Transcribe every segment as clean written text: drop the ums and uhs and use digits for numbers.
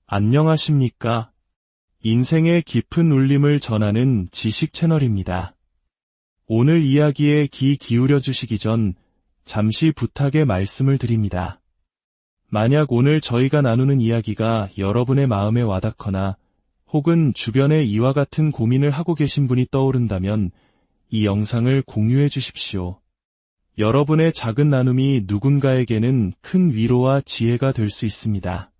안녕하십니까? 인생의 깊은 울림을 전하는 지식 채널입니다. 오늘 이야기에 귀 기울여 주시기 전 잠시 부탁의 말씀을 드립니다. 만약 오늘 저희가 나누는 이야기가 여러분의 마음에 와닿거나 혹은 주변에 이와 같은 고민을 하고 계신 분이 떠오른다면 이 영상을 공유해 주십시오. 여러분의 작은 나눔이 누군가에게는 큰 위로와 지혜가 될 수 있습니다.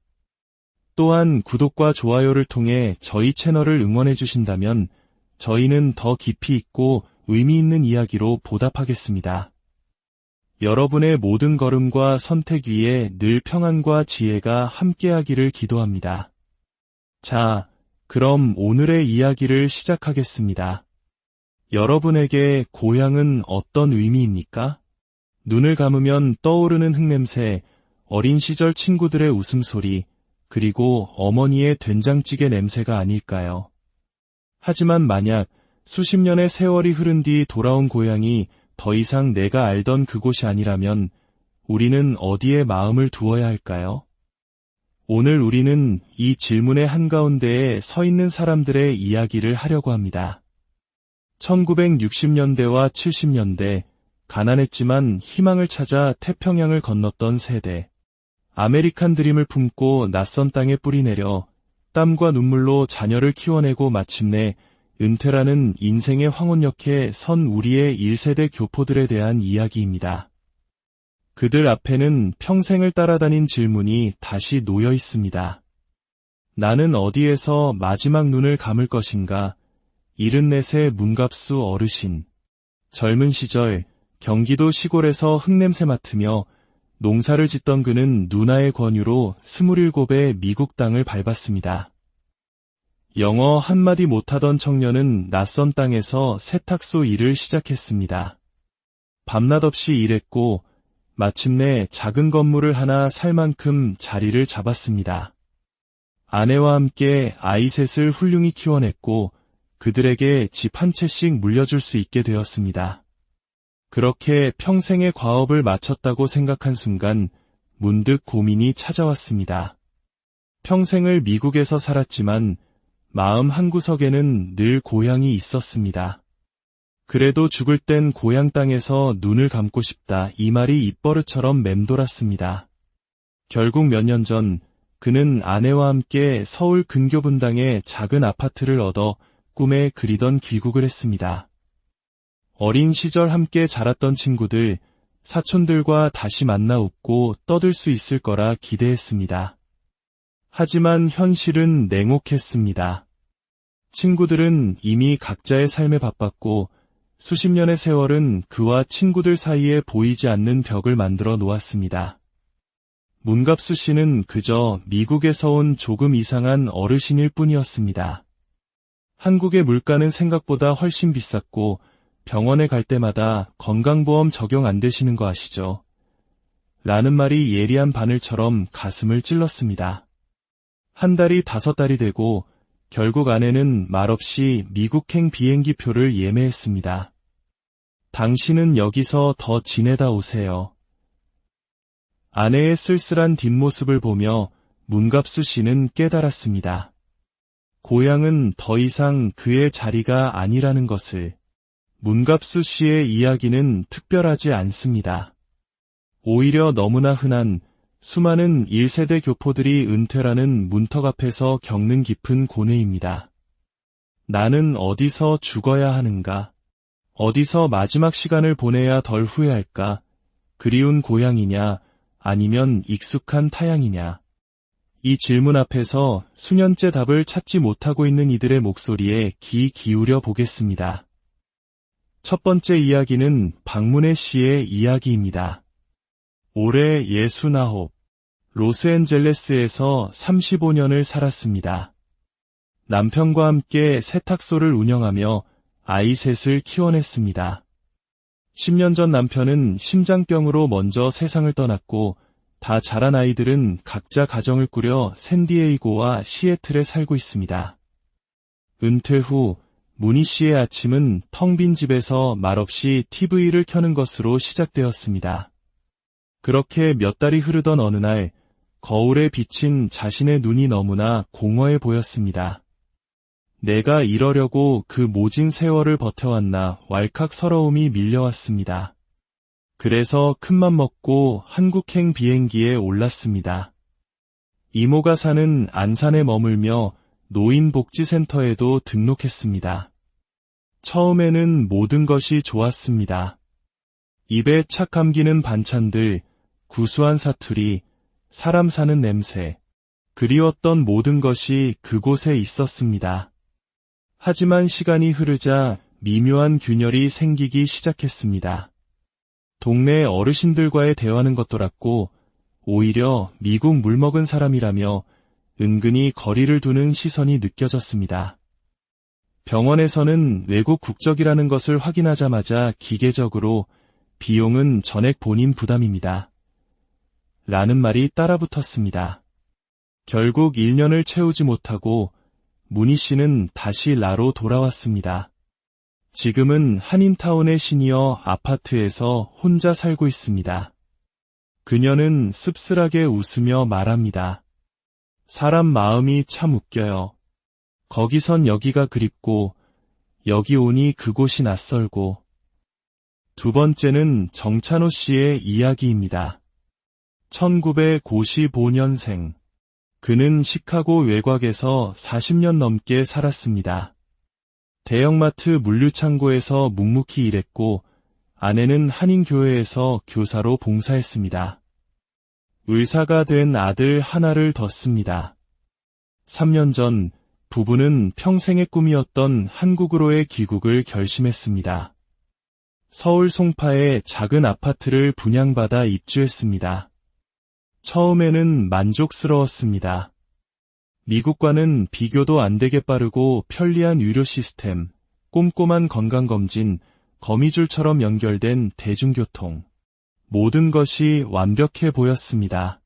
또한 구독과 좋아요를 통해 저희 채널을 응원해 주신다면 저희는 더 깊이 있고 의미 있는 이야기로 보답하겠습니다. 여러분의 모든 걸음과 선택 위에 늘 평안과 지혜가 함께하기를 기도합니다. 자, 그럼 오늘의 이야기를 시작하겠습니다. 여러분에게 고향은 어떤 의미입니까? 눈을 감으면 떠오르는 흙냄새, 어린 시절 친구들의 웃음소리, 그리고 어머니의 된장찌개 냄새가 아닐까요? 하지만 만약 수십 년의 세월이 흐른 뒤 돌아온 고향이 더 이상 내가 알던 그곳이 아니라면 우리는 어디에 마음을 두어야 할까요? 오늘 우리는 이 질문의 한가운데에 서 있는 사람들의 이야기를 하려고 합니다. 1960년대와 70년대, 가난했지만 희망을 찾아 태평양을 건넜던 세대. 아메리칸 드림을 품고 낯선 땅에 뿌리내려 땀과 눈물로 자녀를 키워내고 마침내 은퇴라는 인생의 황혼역에 선 우리의 1세대 교포들에 대한 이야기입니다. 그들 앞에는 평생을 따라다닌 질문이 다시 놓여 있습니다. 나는 어디에서 마지막 눈을 감을 것인가? 74세 문갑수 어르신. 젊은 시절 경기도 시골에서 흙냄새 맡으며 농사를 짓던 그는 누나의 권유로 27의 미국 땅을 밟았습니다. 영어 한마디 못하던 청년은 낯선 땅에서 세탁소 일을 시작했습니다. 밤낮 없이 일했고 마침내 작은 건물을 하나 살 만큼 자리를 잡았습니다. 아내와 함께 아이 셋을 훌륭히 키워냈고 그들에게 집 한 채씩 물려줄 수 있게 되었습니다. 그렇게 평생의 과업을 마쳤다고 생각한 순간 문득 고민이 찾아왔습니다. 평생을 미국에서 살았지만 마음 한구석에는 늘 고향이 있었습니다. 그래도 죽을 땐 고향 땅에서 눈을 감고 싶다, 이 말이 입버릇처럼 맴돌았습니다. 결국 몇 년 전 그는 아내와 함께 서울 근교분당에 작은 아파트를 얻어 꿈에 그리던 귀국을 했습니다. 어린 시절 함께 자랐던 친구들, 사촌들과 다시 만나 웃고 떠들 수 있을 거라 기대했습니다. 하지만 현실은 냉혹했습니다. 친구들은 이미 각자의 삶에 바빴고 수십 년의 세월은 그와 친구들 사이에 보이지 않는 벽을 만들어 놓았습니다. 문갑수 씨는 그저 미국에서 온 조금 이상한 어르신일 뿐이었습니다. 한국의 물가는 생각보다 훨씬 비쌌고 병원에 갈 때마다 건강보험 적용 안 되시는 거 아시죠? 라는 말이 예리한 바늘처럼 가슴을 찔렀습니다. 한 달이 5달이 되고 결국 아내는 말없이 미국행 비행기 표를 예매했습니다. 당신은 여기서 더 지내다 오세요. 아내의 쓸쓸한 뒷모습을 보며 문갑수 씨는 깨달았습니다. 고향은 더 이상 그의 자리가 아니라는 것을. 문갑수 씨의 이야기는 특별하지 않습니다. 오히려 너무나 흔한 수많은 1세대 교포들이 은퇴라는 문턱 앞에서 겪는 깊은 고뇌입니다. 나는 어디서 죽어야 하는가? 어디서 마지막 시간을 보내야 덜 후회할까? 그리운 고향이냐? 아니면 익숙한 타향이냐? 이 질문 앞에서 수년째 답을 찾지 못하고 있는 이들의 목소리에 귀 기울여 보겠습니다. 첫 번째 이야기는 박문혜 씨의 이야기입니다. 올해 69, 로스앤젤레스에서 35년을 살았습니다. 남편과 함께 세탁소를 운영하며 아이 셋을 키워냈습니다. 10년 전 남편은 심장병으로 먼저 세상을 떠났고 다 자란 아이들은 각자 가정을 꾸려 샌디에이고와 시애틀에 살고 있습니다. 은퇴 후 문희 씨의 아침은 텅 빈 집에서 말없이 TV를 켜는 것으로 시작되었습니다. 그렇게 몇 달이 흐르던 어느 날 거울에 비친 자신의 눈이 너무나 공허해 보였습니다. 내가 이러려고 그 모진 세월을 버텨왔나 왈칵 서러움이 밀려왔습니다. 그래서 큰맘 먹고 한국행 비행기에 올랐습니다. 이모가 사는 안산에 머물며 노인복지센터에도 등록했습니다. 처음에는 모든 것이 좋았습니다. 입에 착 감기는 반찬들, 구수한 사투리, 사람 사는 냄새, 그리웠던 모든 것이 그곳에 있었습니다. 하지만 시간이 흐르자 미묘한 균열이 생기기 시작했습니다. 동네 어르신들과의 대화는 겉돌았고 오히려 미국 물먹은 사람이라며 은근히 거리를 두는 시선이 느껴졌습니다. 병원에서는 외국 국적이라는 것을 확인하자마자 기계적으로 비용은 전액 본인 부담입니다. 라는 말이 따라붙었습니다. 결국 1년을 채우지 못하고 문희 씨는 다시 라로 돌아왔습니다. 지금은 한인타운의 시니어 아파트에서 혼자 살고 있습니다. 그녀는 씁쓸하게 웃으며 말합니다. 사람 마음이 참 웃겨요. 거기선 여기가 그립고 여기 오니 그곳이 낯설고. 두 번째는 정찬호 씨의 이야기입니다. 1995년생. 그는 시카고 외곽에서 40년 넘게 살았습니다. 대형마트 물류창고에서 묵묵히 일했고 아내는 한인교회에서 교사로 봉사했습니다. 의사가 된 아들 하나를 뒀습니다. 3년 전 부부는 평생의 꿈이었던 한국으로의 귀국을 결심했습니다. 서울 송파에 작은 아파트를 분양받아 입주했습니다. 처음에는 만족스러웠습니다. 미국과는 비교도 안 되게 빠르고 편리한 의료 시스템, 꼼꼼한 건강검진, 거미줄처럼 연결된 대중교통. 모든 것이 완벽해 보였습니다.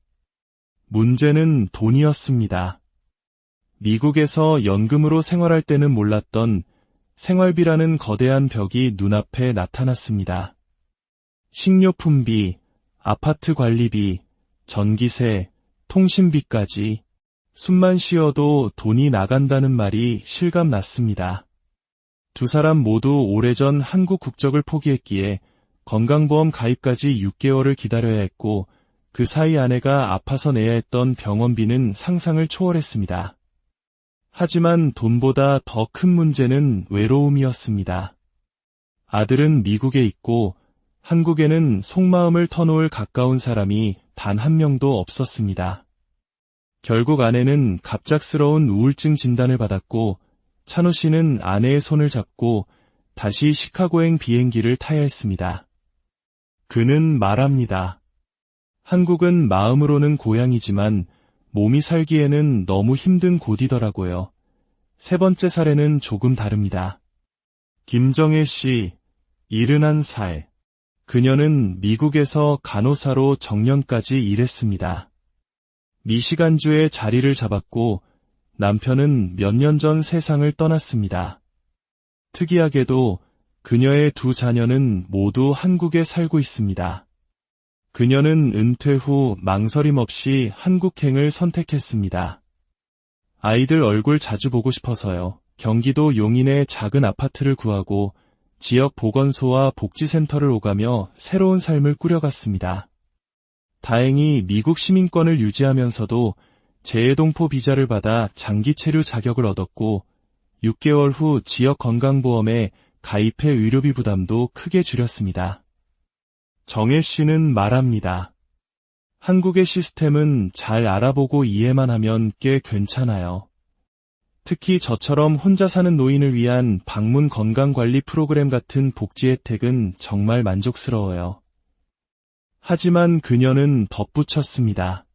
문제는 돈이었습니다. 미국에서 연금으로 생활할 때는 몰랐던 생활비라는 거대한 벽이 눈앞에 나타났습니다. 식료품비, 아파트 관리비, 전기세, 통신비까지 숨만 쉬어도 돈이 나간다는 말이 실감났습니다. 두 사람 모두 오래전 한국 국적을 포기했기에 건강보험 가입까지 6개월을 기다려야 했고 그 사이 아내가 아파서 내야 했던 병원비는 상상을 초월했습니다. 하지만 돈보다 더 큰 문제는 외로움이었습니다. 아들은 미국에 있고 한국에는 속마음을 터놓을 가까운 사람이 단 한 명도 없었습니다. 결국 아내는 갑작스러운 우울증 진단을 받았고 찬호 씨는 아내의 손을 잡고 다시 시카고행 비행기를 타야 했습니다. 그는 말합니다. 한국은 마음으로는 고향이지만 몸이 살기에는 너무 힘든 곳이더라고요. 세 번째 사례는 조금 다릅니다. 김정혜 씨, 71살. 그녀는 미국에서 간호사로 정년까지 일했습니다. 미시간주에 자리를 잡았고 남편은 몇 년 전 세상을 떠났습니다. 특이하게도 그녀의 두 자녀는 모두 한국에 살고 있습니다. 그녀는 은퇴 후 망설임 없이 한국행을 선택했습니다. 아이들 얼굴 자주 보고 싶어서요. 경기도 용인에 작은 아파트를 구하고 지역 보건소와 복지센터를 오가며 새로운 삶을 꾸려갔습니다. 다행히 미국 시민권을 유지하면서도 재외동포 비자를 받아 장기 체류 자격을 얻었고 6개월 후 지역 건강보험에 가입해 의료비 부담도 크게 줄였습니다. 정혜 씨는 말합니다. 한국의 시스템은 잘 알아보고 이해만 하면 꽤 괜찮아요. 특히 저처럼 혼자 사는 노인을 위한 방문 건강관리 프로그램 같은 복지 혜택은 정말 만족스러워요. 하지만 그녀는 덧붙였습니다.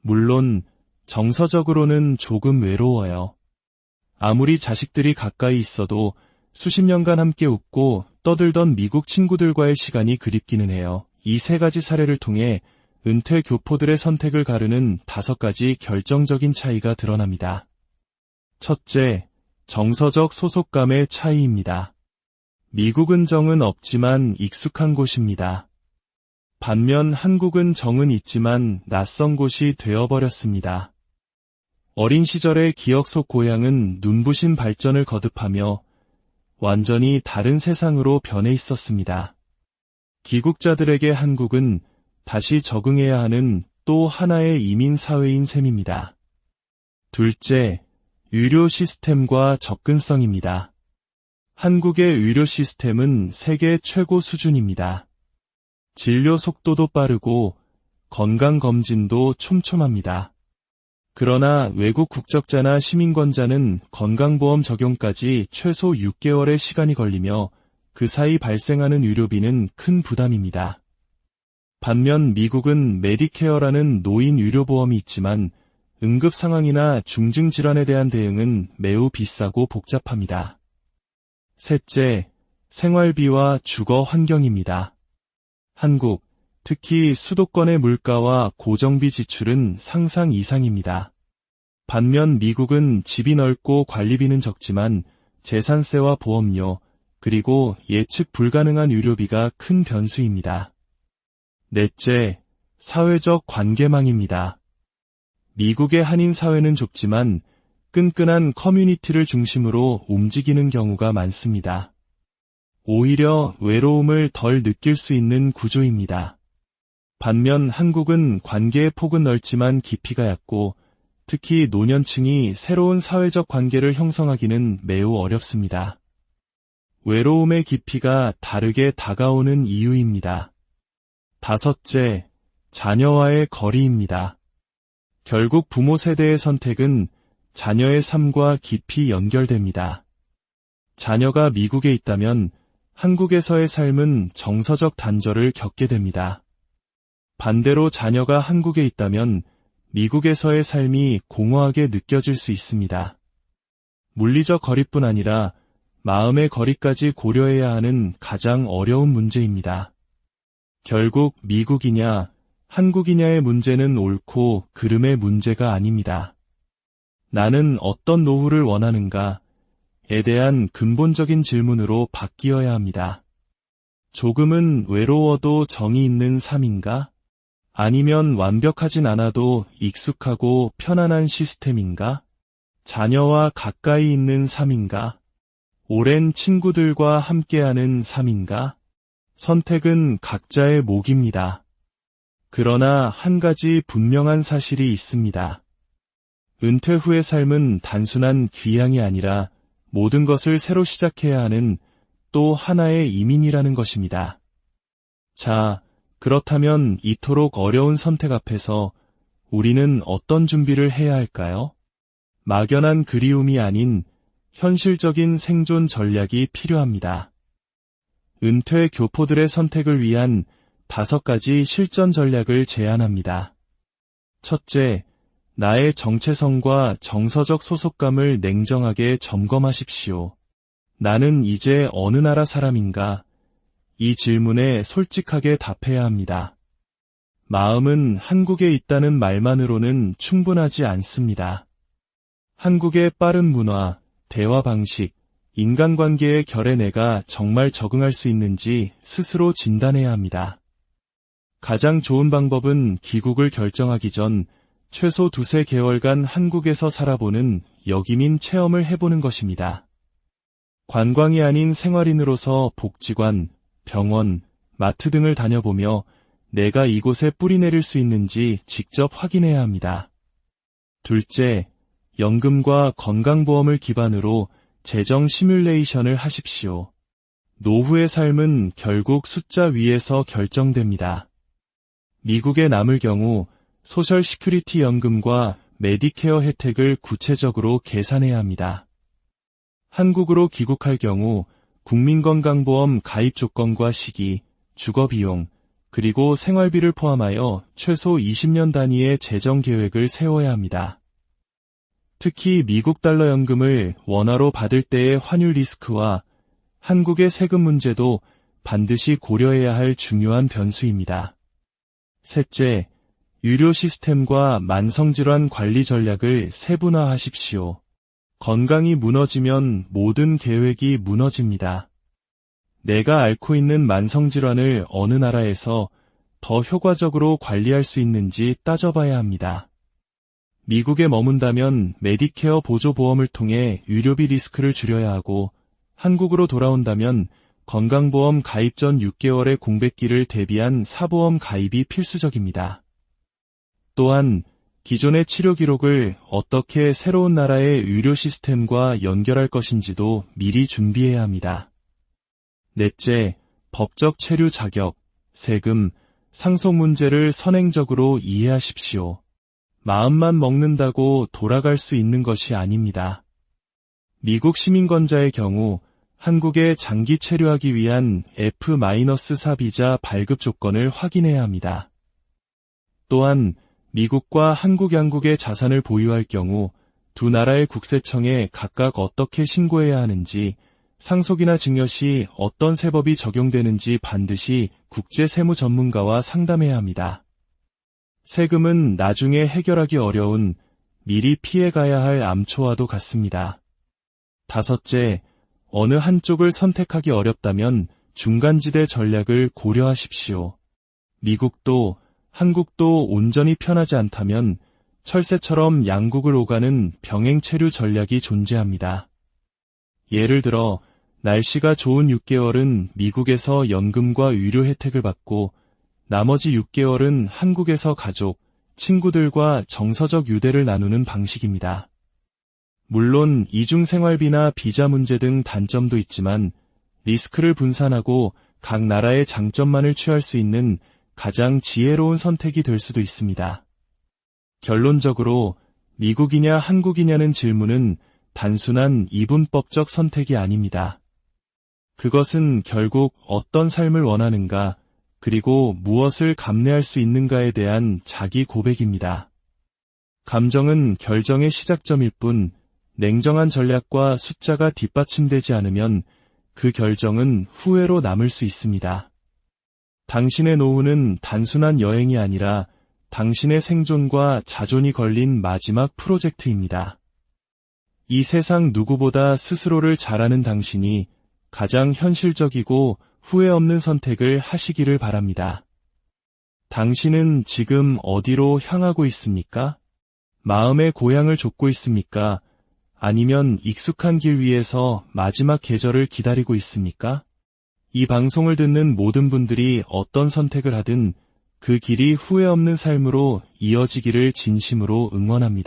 물론 정서적으로는 조금 외로워요. 아무리 자식들이 가까이 있어도 수십 년간 함께 웃고 떠들던 미국 친구들과의 시간이 그립기는 해요. 이 세 가지 사례를 통해 은퇴 교포들의 선택을 가르는 5가지 결정적인 차이가 드러납니다. 첫째, 정서적 소속감의 차이입니다. 미국은 정은 없지만 익숙한 곳입니다. 반면 한국은 정은 있지만 낯선 곳이 되어버렸습니다. 어린 시절의 기억 속 고향은 눈부신 발전을 거듭하며 완전히 다른 세상으로 변해 있었습니다. 귀국자들에게 한국은 다시 적응해야 하는 또 하나의 이민 사회인 셈입니다. 둘째, 의료 시스템과 접근성입니다. 한국의 의료 시스템은 세계 최고 수준입니다. 진료 속도도 빠르고 건강검진도 촘촘합니다. 그러나 외국 국적자나 시민권자는 건강보험 적용까지 최소 6개월의 시간이 걸리며 그 사이 발생하는 의료비는 큰 부담입니다. 반면 미국은 메디케어라는 노인 의료보험이 있지만 응급 상황이나 중증 질환에 대한 대응은 매우 비싸고 복잡합니다. 셋째, 생활비와 주거 환경입니다. 한국, 특히 수도권의 물가와 고정비 지출은 상상 이상입니다. 반면 미국은 집이 넓고 관리비는 적지만 재산세와 보험료, 그리고 예측 불가능한 의료비가 큰 변수입니다. 넷째, 사회적 관계망입니다. 미국의 한인 사회는 좁지만 끈끈한 커뮤니티를 중심으로 움직이는 경우가 많습니다. 오히려 외로움을 덜 느낄 수 있는 구조입니다. 반면 한국은 관계의 폭은 넓지만 깊이가 얕고 특히 노년층이 새로운 사회적 관계를 형성하기는 매우 어렵습니다. 외로움의 깊이가 다르게 다가오는 이유입니다. 다섯째, 자녀와의 거리입니다. 결국 부모 세대의 선택은 자녀의 삶과 깊이 연결됩니다. 자녀가 미국에 있다면 한국에서의 삶은 정서적 단절을 겪게 됩니다. 반대로 자녀가 한국에 있다면 미국에서의 삶이 공허하게 느껴질 수 있습니다. 물리적 거리뿐 아니라 마음의 거리까지 고려해야 하는 가장 어려운 문제입니다. 결국 미국이냐 한국이냐의 문제는 옳고 그름의 문제가 아닙니다. 나는 어떤 노후를 원하는가에 대한 근본적인 질문으로 바뀌어야 합니다. 조금은 외로워도 정이 있는 삶인가? 아니면 완벽하진 않아도 익숙하고 편안한 시스템인가? 자녀와 가까이 있는 삶인가? 오랜 친구들과 함께하는 삶인가? 선택은 각자의 몫입니다. 그러나 한 가지 분명한 사실이 있습니다. 은퇴 후의 삶은 단순한 귀향이 아니라 모든 것을 새로 시작해야 하는 또 하나의 이민이라는 것입니다. 자, 그렇다면 이토록 어려운 선택 앞에서 우리는 어떤 준비를 해야 할까요? 막연한 그리움이 아닌 현실적인 생존 전략이 필요합니다. 은퇴 교포들의 선택을 위한 5가지 실전 전략을 제안합니다. 첫째, 나의 정체성과 정서적 소속감을 냉정하게 점검하십시오. 나는 이제 어느 나라 사람인가? 이 질문에 솔직하게 답해야 합니다. 마음은 한국에 있다는 말만으로는 충분하지 않습니다. 한국의 빠른 문화, 대화 방식, 인간관계의 결에 내가 정말 적응할 수 있는지 스스로 진단해야 합니다. 가장 좋은 방법은 귀국을 결정하기 전 최소 2~3개월간 한국에서 살아보는 역이민 체험을 해보는 것입니다. 관광이 아닌 생활인으로서 복지관, 병원, 마트 등을 다녀보며 내가 이곳에 뿌리내릴 수 있는지 직접 확인해야 합니다. 둘째, 연금과 건강보험을 기반으로 재정 시뮬레이션을 하십시오. 노후의 삶은 결국 숫자 위에서 결정됩니다. 미국에 남을 경우 소셜 시큐리티 연금과 메디케어 혜택을 구체적으로 계산해야 합니다. 한국으로 귀국할 경우 국민건강보험 가입 조건과 시기, 주거비용, 그리고 생활비를 포함하여 최소 20년 단위의 재정 계획을 세워야 합니다. 특히 미국 달러 연금을 원화로 받을 때의 환율 리스크와 한국의 세금 문제도 반드시 고려해야 할 중요한 변수입니다. 셋째, 의료 시스템과 만성질환 관리 전략을 세분화하십시오. 건강이 무너지면 모든 계획이 무너집니다. 내가 앓고 있는 만성질환을 어느 나라에서 더 효과적으로 관리할 수 있는지 따져봐야 합니다. 미국에 머문다면 메디케어 보조보험을 통해 의료비 리스크를 줄여야 하고, 한국으로 돌아온다면 건강보험 가입 전 6개월의 공백기를 대비한 사보험 가입이 필수적입니다. 또한 기존의 치료 기록을 어떻게 새로운 나라의 의료 시스템과 연결할 것인지도 미리 준비해야 합니다. 넷째, 법적 체류 자격, 세금, 상속 문제를 선행적으로 이해하십시오. 마음만 먹는다고 돌아갈 수 있는 것이 아닙니다. 미국 시민권자의 경우 한국에 장기 체류하기 위한 F-4 비자 발급 조건을 확인해야 합니다. 또한 미국과 한국 양국의 자산을 보유할 경우 두 나라의 국세청에 각각 어떻게 신고해야 하는지, 상속이나 증여 시 어떤 세법이 적용되는지 반드시 국제세무 전문가와 상담해야 합니다. 세금은 나중에 해결하기 어려운 미리 피해가야 할 암초와도 같습니다. 다섯째, 어느 한쪽을 선택하기 어렵다면 중간지대 전략을 고려하십시오. 미국도 한국도 온전히 편하지 않다면 철새처럼 양국을 오가는 병행 체류 전략이 존재합니다. 예를 들어 날씨가 좋은 6개월은 미국에서 연금과 의료 혜택을 받고 나머지 6개월은 한국에서 가족, 친구들과 정서적 유대를 나누는 방식입니다. 물론 이중생활비나 비자 문제 등 단점도 있지만 리스크를 분산하고 각 나라의 장점만을 취할 수 있는 가장 지혜로운 선택이 될 수도 있습니다. 결론적으로 미국이냐 한국이냐는 질문은 단순한 이분법적 선택이 아닙니다. 그것은 결국 어떤 삶을 원하는가, 그리고 무엇을 감내할 수 있는가에 대한 자기 고백입니다. 감정은 결정의 시작점일 뿐, 냉정한 전략과 숫자가 뒷받침되지 않으면 그 결정은 후회로 남을 수 있습니다. 당신의 노후는 단순한 여행이 아니라 당신의 생존과 자존이 걸린 마지막 프로젝트입니다. 이 세상 누구보다 스스로를 잘 아는 당신이 가장 현실적이고 후회 없는 선택을 하시기를 바랍니다. 당신은 지금 어디로 향하고 있습니까? 마음의 고향을 좇고 있습니까? 아니면 익숙한 길 위에서 마지막 계절을 기다리고 있습니까? 이 방송을 듣는 모든 분들이 어떤 선택을 하든 그 길이 후회 없는 삶으로 이어지기를 진심으로 응원합니다.